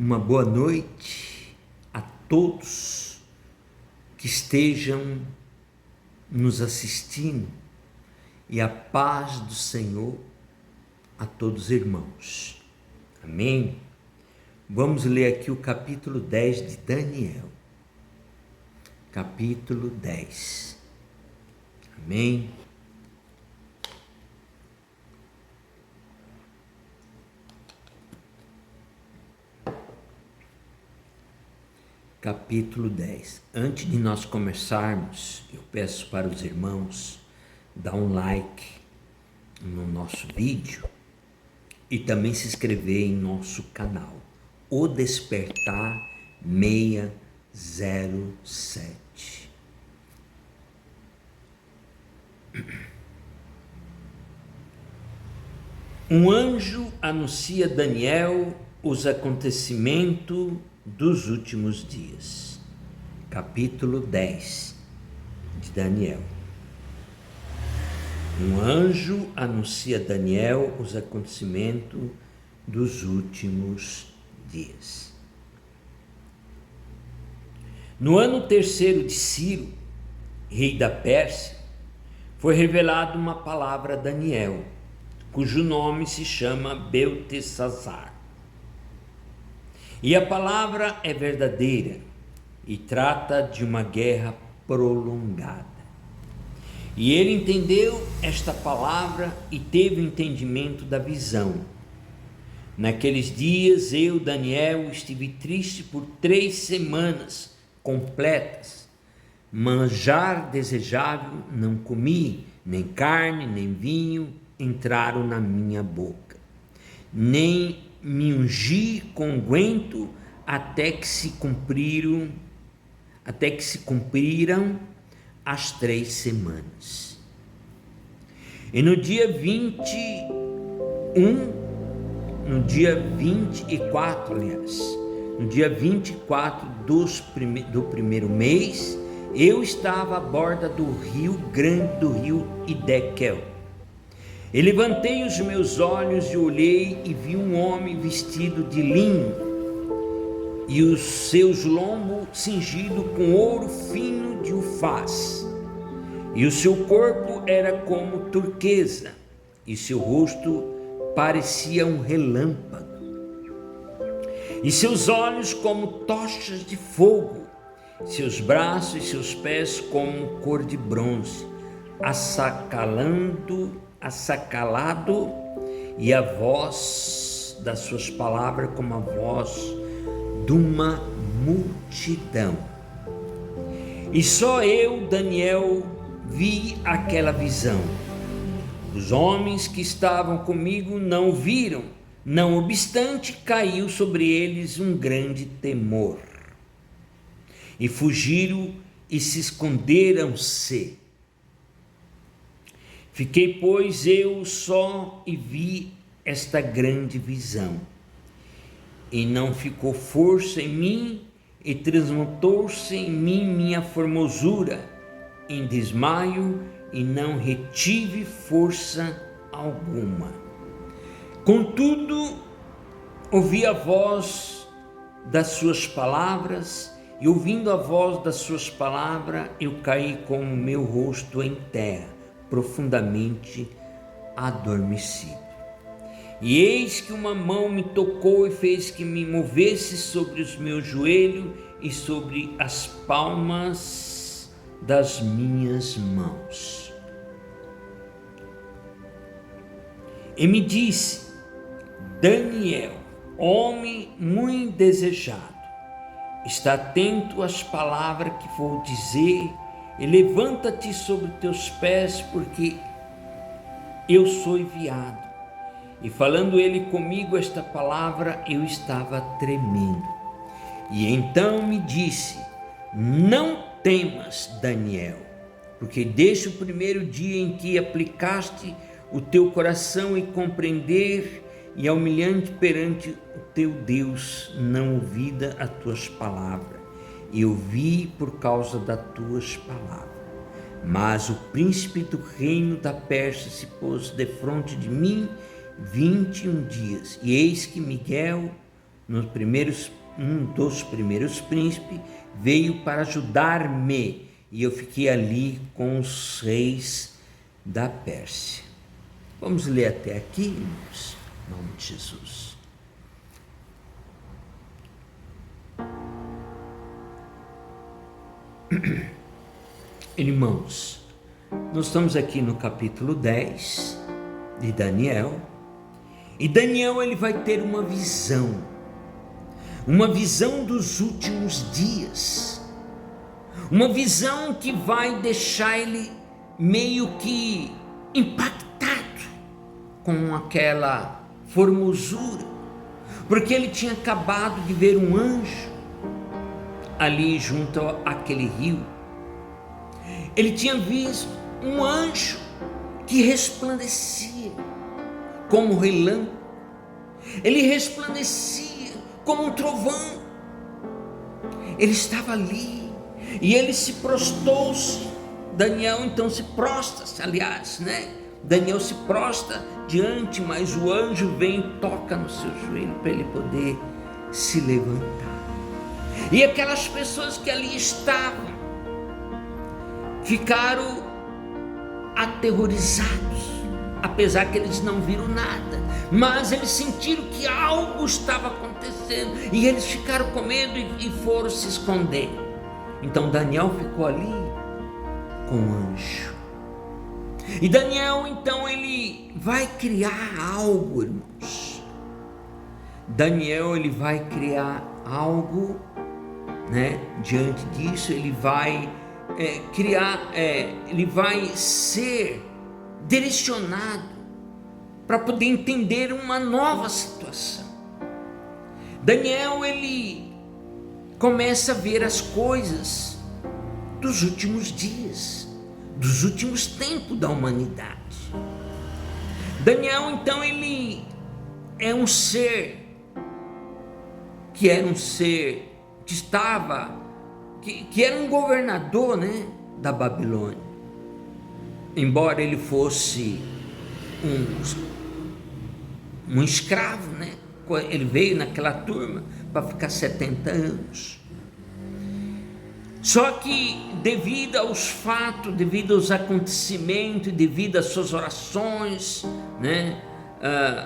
Uma boa noite a todos que estejam nos assistindo e a paz do Senhor a todos os irmãos. Amém? Vamos ler aqui o capítulo 10 de Daniel. Capítulo 10. Amém? Capítulo 10. Antes de nós começarmos, eu peço para os irmãos dar um like no nosso vídeo e também se inscrever em nosso canal, O Despertar 607. Um anjo anuncia a Daniel os acontecimentos dos últimos dias. Capítulo 10 de Daniel. Um anjo anuncia a Daniel os acontecimentos dos últimos dias. No ano terceiro de Ciro, rei da Pérsia, foi revelada uma palavra a Daniel, cujo nome se chama Beltesazar. E a palavra é verdadeira e trata de uma guerra prolongada. E ele entendeu esta palavra e teve o entendimento da visão. Naqueles dias eu, Daniel, estive triste por 3 semanas completas. Manjar desejável não comi, nem carne, nem vinho entraram na minha boca. Nem me ungi com unguento até que se cumpriram as 3 semanas. E no dia 24 do primeiro mês, eu estava à borda do rio grande, do rio Idekel. E levantei os meus olhos e olhei e vi um homem vestido de linho e os seus lombos cingidos com ouro fino de Ufaz, e o seu corpo era como turquesa e seu rosto parecia um relâmpago, e seus olhos como tochas de fogo, seus braços e seus pés como cor de bronze, assacalado, e a voz das suas palavras como a voz de uma multidão. E só eu, Daniel, vi aquela visão. Os homens que estavam comigo não viram, não obstante caiu sobre eles um grande temor. E fugiram e se esconderam-se. Fiquei, pois, eu só e vi esta grande visão, e não ficou força em mim, e transmutou-se em mim minha formosura em desmaio, e não retive força alguma. Contudo, ouvi a voz das suas palavras, e ouvindo a voz das suas palavras, eu caí com o meu rosto em terra, profundamente adormecido. E eis que uma mão me tocou e fez que me movesse sobre os meus joelhos e sobre as palmas das minhas mãos. E me disse: Daniel, homem muito desejado, está atento às palavras que vou dizer, e levanta-te sobre teus pés, porque eu sou enviado. E falando ele comigo esta palavra, eu estava tremendo. E então me disse: não temas, Daniel, porque desde o primeiro dia em que aplicaste o teu coração e compreender, e humilhante perante o teu Deus, não ouvida as tuas palavras, eu vi por causa das tuas palavras. Mas o príncipe do reino da Pérsia se pôs defronte de mim 21 dias, e eis que Miguel, um dos primeiros príncipes veio para ajudar-me, e eu fiquei ali com os reis da Pérsia. Vamos ler até aqui, irmãos, em nome de Jesus. Irmãos, nós estamos aqui no capítulo 10 de Daniel, e Daniel ele vai ter uma visão dos últimos dias, uma visão que vai deixar ele meio que impactado com aquela formosura, porque ele tinha acabado de ver um anjo ali junto àquele rio. Ele tinha visto um anjo que resplandecia como um relâmpago, ele resplandecia como um trovão. Ele estava ali e ele se prostou-se. Daniel então se prostra-se, aliás, Daniel se prostra diante, mas o anjo vem e toca no seu joelho para ele poder se levantar. E aquelas pessoas que ali estavam ficaram aterrorizados, apesar que eles não viram nada, mas eles sentiram que algo estava acontecendo, e eles ficaram com medo e foram se esconder. Então Daniel ficou ali com o anjo, e Daniel então ele vai criar algo, irmãos. Daniel ele vai criar algo, diante disso ele vai ele vai ser direcionado para poder entender uma nova situação. Daniel ele começa a ver as coisas dos últimos dias, dos últimos tempos da humanidade. Daniel então ele é um ser que era um ser que estava que era um governador, da Babilônia. Embora ele fosse um escravo, ele veio naquela turma para ficar 70 anos. Só que devido aos fatos, devido aos acontecimentos, devido às suas orações,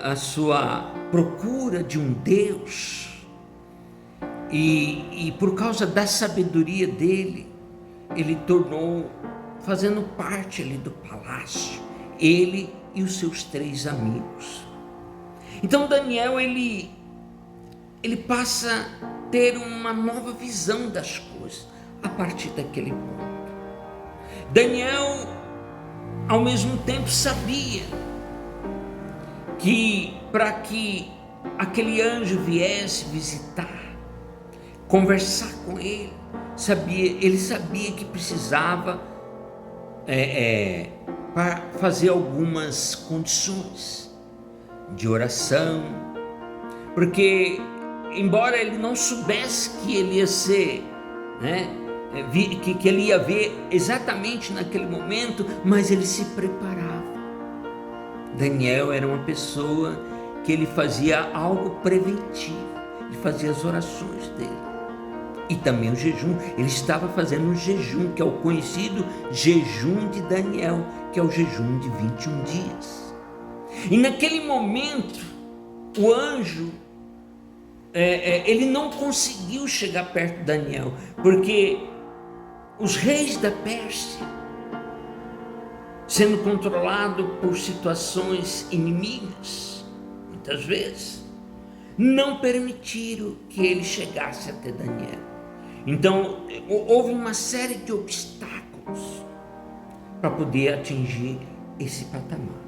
a sua procura de um Deus, e por causa da sabedoria dele, ele tornou fazendo parte ali do palácio, ele e os seus 3 amigos. Então Daniel ele passa a ter uma nova visão das coisas a partir daquele ponto. Daniel ao mesmo tempo sabia que para que aquele anjo viesse visitar, conversar com ele, ele sabia que precisava para fazer algumas condições de oração, porque embora ele não soubesse que ele ia ser, que ele ia ver exatamente naquele momento, mas ele se preparava. Daniel era uma pessoa que ele fazia algo preventivo, ele fazia as orações dele. E também o jejum, ele estava fazendo um jejum, que é o conhecido jejum de Daniel, que é o jejum de 21 dias. E naquele momento, o anjo, ele não conseguiu chegar perto de Daniel, porque os reis da Pérsia, sendo controlado por situações inimigas, muitas vezes, não permitiram que ele chegasse até Daniel. Então, houve uma série de obstáculos para poder atingir esse patamar.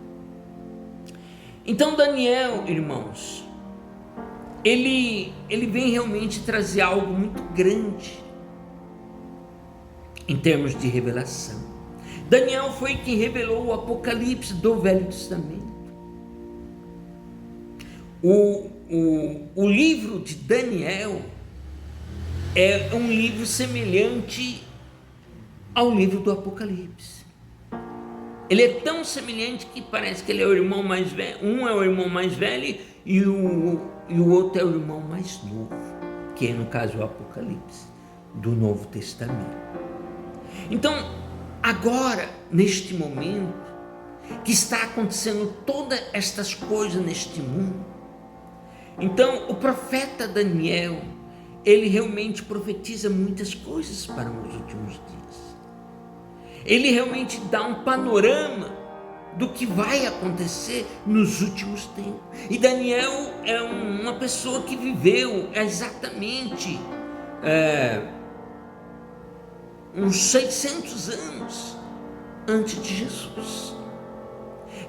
Então, Daniel, irmãos, ele vem realmente trazer algo muito grande em termos de revelação. Daniel foi quem revelou o Apocalipse do Velho Testamento. O livro de Daniel é um livro semelhante ao livro do Apocalipse. Ele é tão semelhante que parece que ele é o irmão mais velho. Um é o irmão mais velho e o outro é o irmão mais novo, que é, no caso, o Apocalipse do Novo Testamento. Então, agora, neste momento, que está acontecendo todas estas coisas neste mundo, então o profeta Daniel, ele realmente profetiza muitas coisas para os últimos dias. Ele realmente dá um panorama do que vai acontecer nos últimos tempos. E Daniel é uma pessoa que viveu exatamente uns 600 anos antes de Jesus.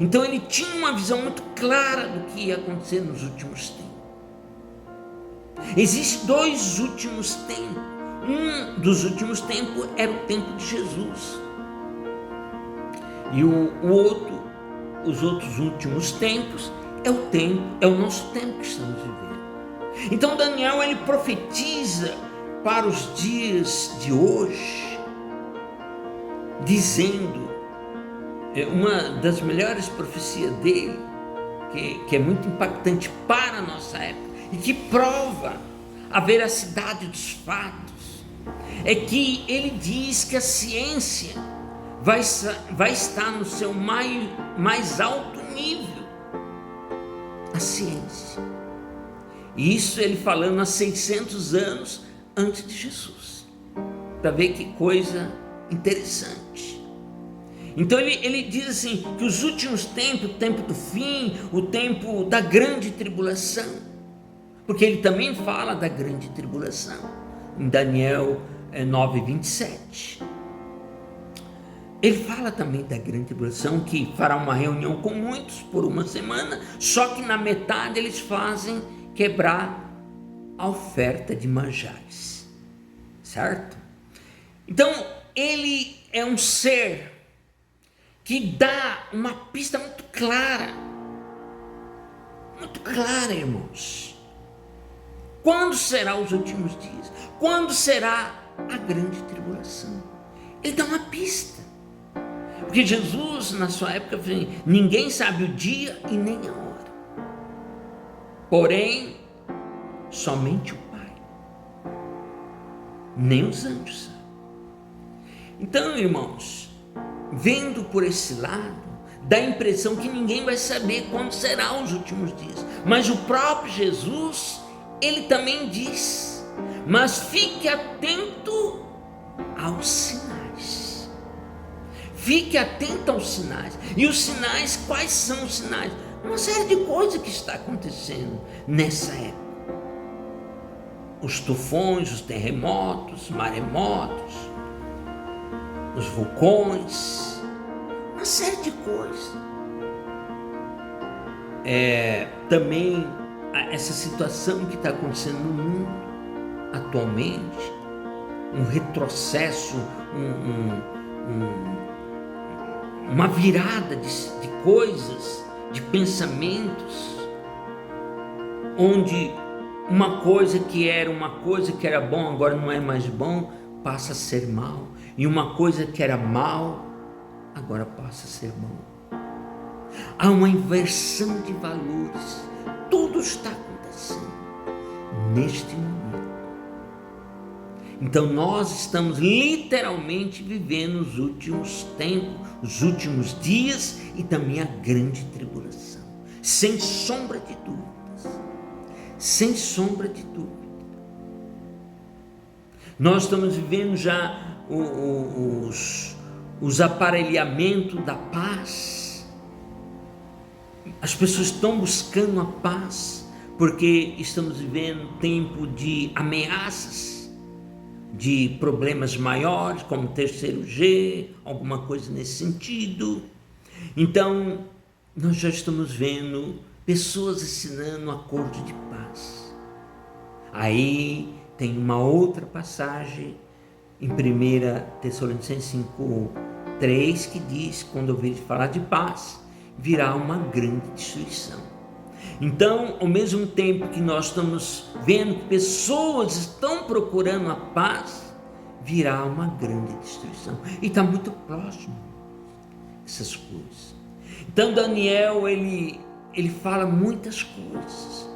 Então ele tinha uma visão muito clara do que ia acontecer nos últimos tempos. Existem dois últimos tempos. Um dos últimos tempos era o tempo de Jesus. E os outros últimos tempos é o nosso tempo que estamos vivendo. Então Daniel, ele profetiza para os dias de hoje, dizendo, uma das melhores profecias dele, que é muito impactante para a nossa época e que prova a veracidade dos fatos, é que ele diz que a ciência vai estar no seu mais alto nível, a ciência. E isso ele falando há 600 anos antes de Jesus, para ver que coisa interessante. Então ele diz assim, que os últimos tempos, o tempo do fim, o tempo da grande tribulação, porque ele também fala da grande tribulação, em Daniel 9:27. Ele fala também da grande tribulação, que fará uma reunião com muitos por uma semana, só que na metade eles fazem quebrar a oferta de manjares, certo? Então ele é um ser que dá uma pista muito clara, irmãos. Quando será os últimos dias? Quando será a grande tribulação? Ele dá uma pista. Porque Jesus, na sua época, falou, ninguém sabe o dia e nem a hora, porém, somente o Pai, nem os anjos sabem. Então, irmãos, vendo por esse lado, dá a impressão que ninguém vai saber quando serão os últimos dias, mas o próprio Jesus, ele também diz, mas fique atento aos sinais. Fique atento aos sinais. E os sinais, quais são os sinais? Uma série de coisas que está acontecendo nessa época. Os tufões, os terremotos, os maremotos, os vulcões, uma série de coisas. Também essa situação que está acontecendo no mundo atualmente, um retrocesso, uma virada de coisas, de pensamentos, onde uma coisa que era bom, agora não é mais bom, passa a ser mal, e uma coisa que era mal, agora passa a ser bom. Há uma inversão de valores. Tudo está acontecendo neste momento. Então nós estamos literalmente vivendo os últimos tempos, os últimos dias e também a grande tribulação, sem sombra de dúvidas, sem sombra de dúvida. Nós estamos vivendo já os aparelhamentos da paz. As pessoas estão buscando a paz, porque estamos vivendo tempo de ameaças, de problemas maiores, como terceiro G, alguma coisa nesse sentido. Então, nós já estamos vendo pessoas assinando um acordo de paz. Aí tem uma outra passagem em 1 Tessalonicenses 5:3 que diz, quando ouvir falar de paz, virá uma grande destruição. Então, ao mesmo tempo que nós estamos vendo que pessoas estão procurando a paz, virá uma grande destruição. E está muito próximo. essas coisas. Então Daniel, ele fala muitas coisas.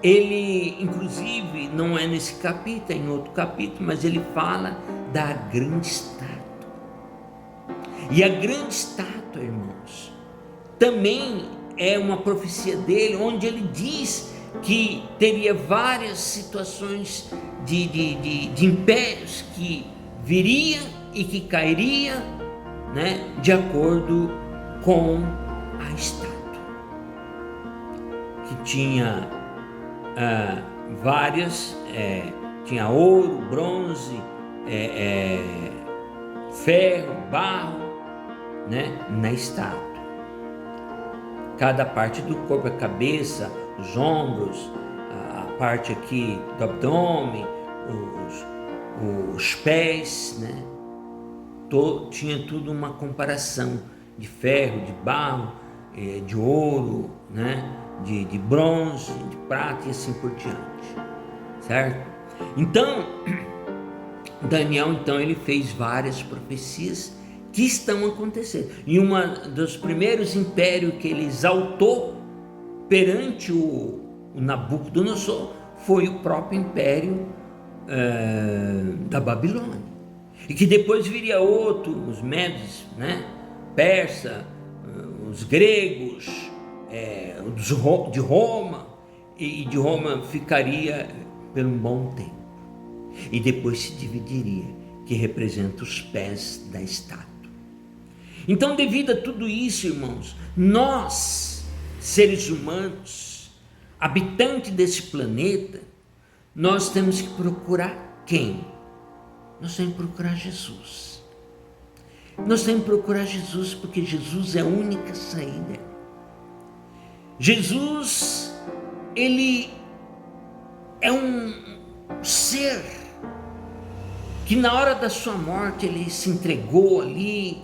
Ele, inclusive, não é nesse capítulo, é em outro capítulo, mas ele fala da grande estátua. E a grande estátua, irmãos, também é uma profecia dele, onde ele diz que teria várias situações de impérios que viria e que cairia, né, de acordo com a estátua, que tinha várias, tinha ouro, bronze, ferro, barro, né, na estátua. Cada parte do corpo, a cabeça, os ombros, a parte aqui do abdômen, os pés, né? Tinha tudo uma comparação de ferro, de barro, de ouro, né? De bronze, de prata e assim por diante, certo? Então, Daniel, ele fez várias profecias que estão acontecendo. E um dos primeiros impérios que ele exaltou perante o Nabucodonosor foi o próprio império da Babilônia, e que depois viria outro, os Medes, né? Persa, os gregos, de Roma, e de Roma ficaria por um bom tempo, e depois se dividiria, que representa os pés da estátua. Então, devido a tudo isso, irmãos, nós, seres humanos, habitantes desse planeta, nós temos que procurar quem? Nós temos que procurar Jesus. Nós temos que procurar Jesus, porque Jesus é a única saída. Jesus, ele é um ser que na hora da sua morte, ele se entregou ali,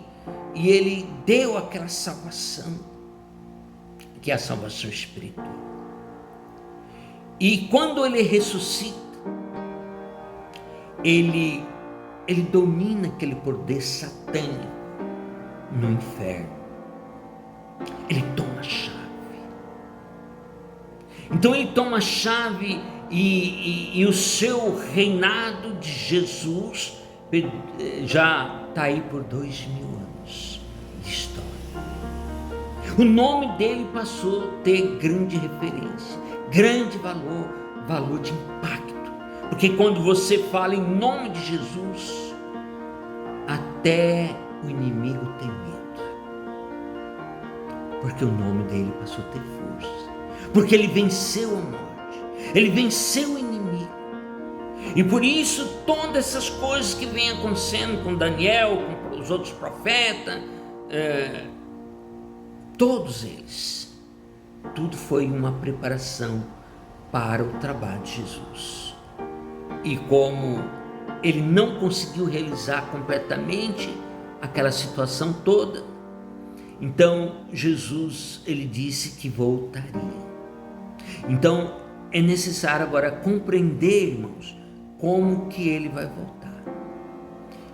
e ele deu aquela salvação, que é a salvação espiritual. E quando ele ressuscita, ele domina aquele poder satânico no inferno. Ele toma a chave. Então ele toma a chave, e o seu reinado de Jesus já está aí por 2000 anos de história. O nome dele passou a ter grande referência, grande valor de impacto, porque quando você fala em nome de Jesus, até o inimigo tem medo, porque o nome dele passou a ter força, porque ele venceu a morte, ele venceu o inimigo. E por isso todas essas coisas que vêm acontecendo com Daniel, com os outros profetas, todos eles, tudo foi uma preparação para o trabalho de Jesus. E como ele não conseguiu realizar completamente aquela situação toda, então Jesus, ele disse que voltaria. Então é necessário agora compreender, irmãos, como que ele vai voltar.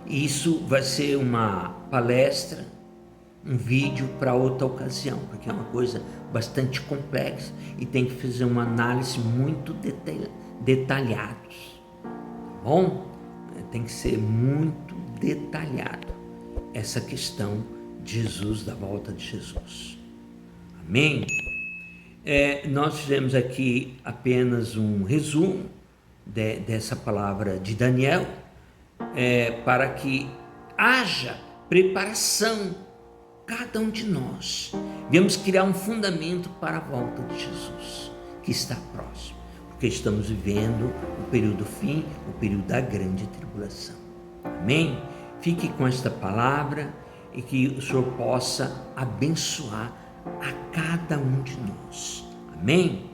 Isso vai ser uma palestra, um vídeo para outra ocasião, porque é uma coisa bastante complexa e tem que fazer uma análise muito detalhada, tá bom? Tem que ser muito detalhado essa questão de Jesus, da volta de Jesus. Amém? Nós fizemos aqui apenas um resumo dessa palavra de Daniel, para que haja preparação, cada um de nós. Devemos criar um fundamento para a volta de Jesus, que está próximo, porque estamos vivendo o período fim, o período da grande tribulação. Amém? Fique com esta palavra e que o Senhor possa abençoar a cada um de nós. Amém?